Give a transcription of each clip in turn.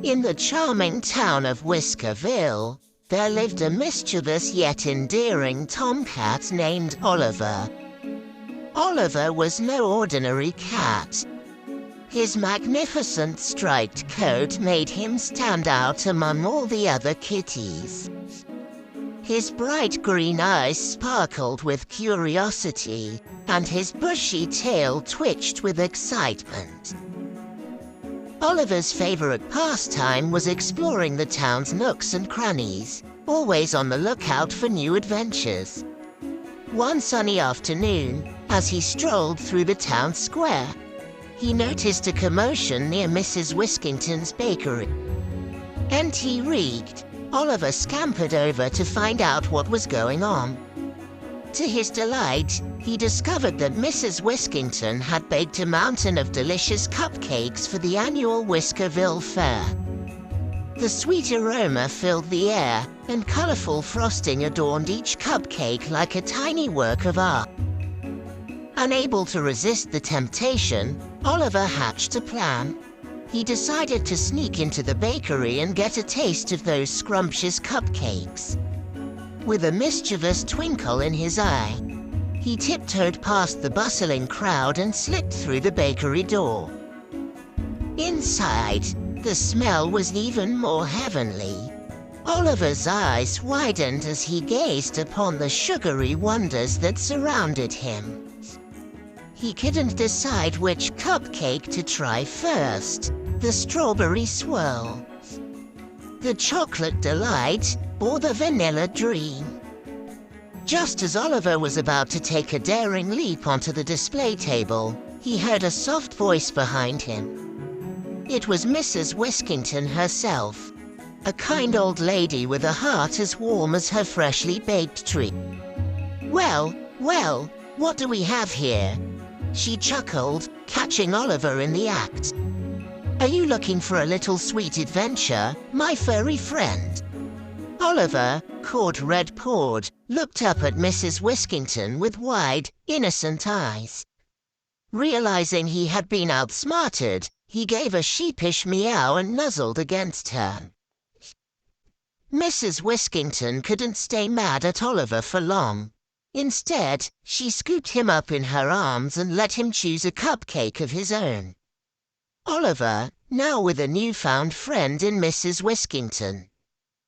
In the charming town of Whisker Ville, there lived a mischievous yet endearing tomcat named Oliver. Oliver was no ordinary cat. His magnificent striped coat made him stand out among all the other kitties. His bright green eyes sparkled with curiosity, and his bushy tail twitched with excitement. Oliver's favorite pastime was exploring the town's nooks and crannies, always on the lookout for new adventures. One sunny afternoon, as he strolled through the town square, he noticed a commotion near Mrs. Whiskington's bakery. Intrigued, Oliver scampered over to find out what was going on. To his delight, he discovered that Mrs. Whiskington had baked a mountain of delicious cupcakes for the annual Whisker Ville fair. The sweet aroma filled the air, and colorful frosting adorned each cupcake like a tiny work of art. Unable to resist the temptation, Oliver hatched a plan. He decided to sneak into the bakery and get a taste of those scrumptious cupcakes. With a mischievous twinkle in his eye, he tiptoed past the bustling crowd and slipped through the bakery door. Inside, the smell was even more heavenly. Oliver's eyes widened as he gazed upon the sugary wonders that surrounded him. He couldn't decide which cupcake to try first, the strawberry swirl, the chocolate delight, or the vanilla dream. Just as Oliver was about to take a daring leap onto the display table, he heard a soft voice behind him. It was Mrs. Whiskington herself, a kind old lady with a heart as warm as her freshly baked treat. Well, what do we have here?" she chuckled, catching Oliver in the act. "Are you looking for a little sweet adventure, my furry friend?" Oliver, caught red-pawed, looked up at Mrs. Whiskington with wide, innocent eyes. Realizing he had been outsmarted, he gave a sheepish meow and nuzzled against her. Mrs. Whiskington couldn't stay mad at Oliver for long. Instead, she scooped him up in her arms and let him choose a cupcake of his own. Oliver, now with a newfound friend in Mrs. Whiskington,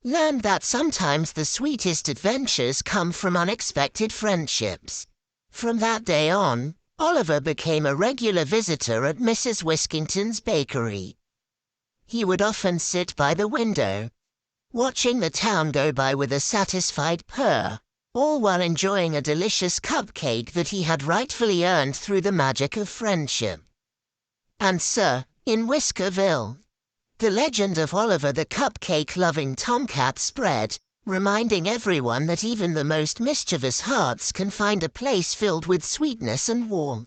learned that sometimes the sweetest adventures come from unexpected friendships. From that day on, Oliver became a regular visitor at Mrs. Whiskington's bakery. He would often sit by the window, watching the town go by with a satisfied purr, all while enjoying a delicious cupcake that he had rightfully earned through the magic of friendship. And so, in Whisker Ville, the legend of Oliver the cupcake-loving tomcat spread, reminding everyone that even the most mischievous hearts can find a place filled with sweetness and warmth.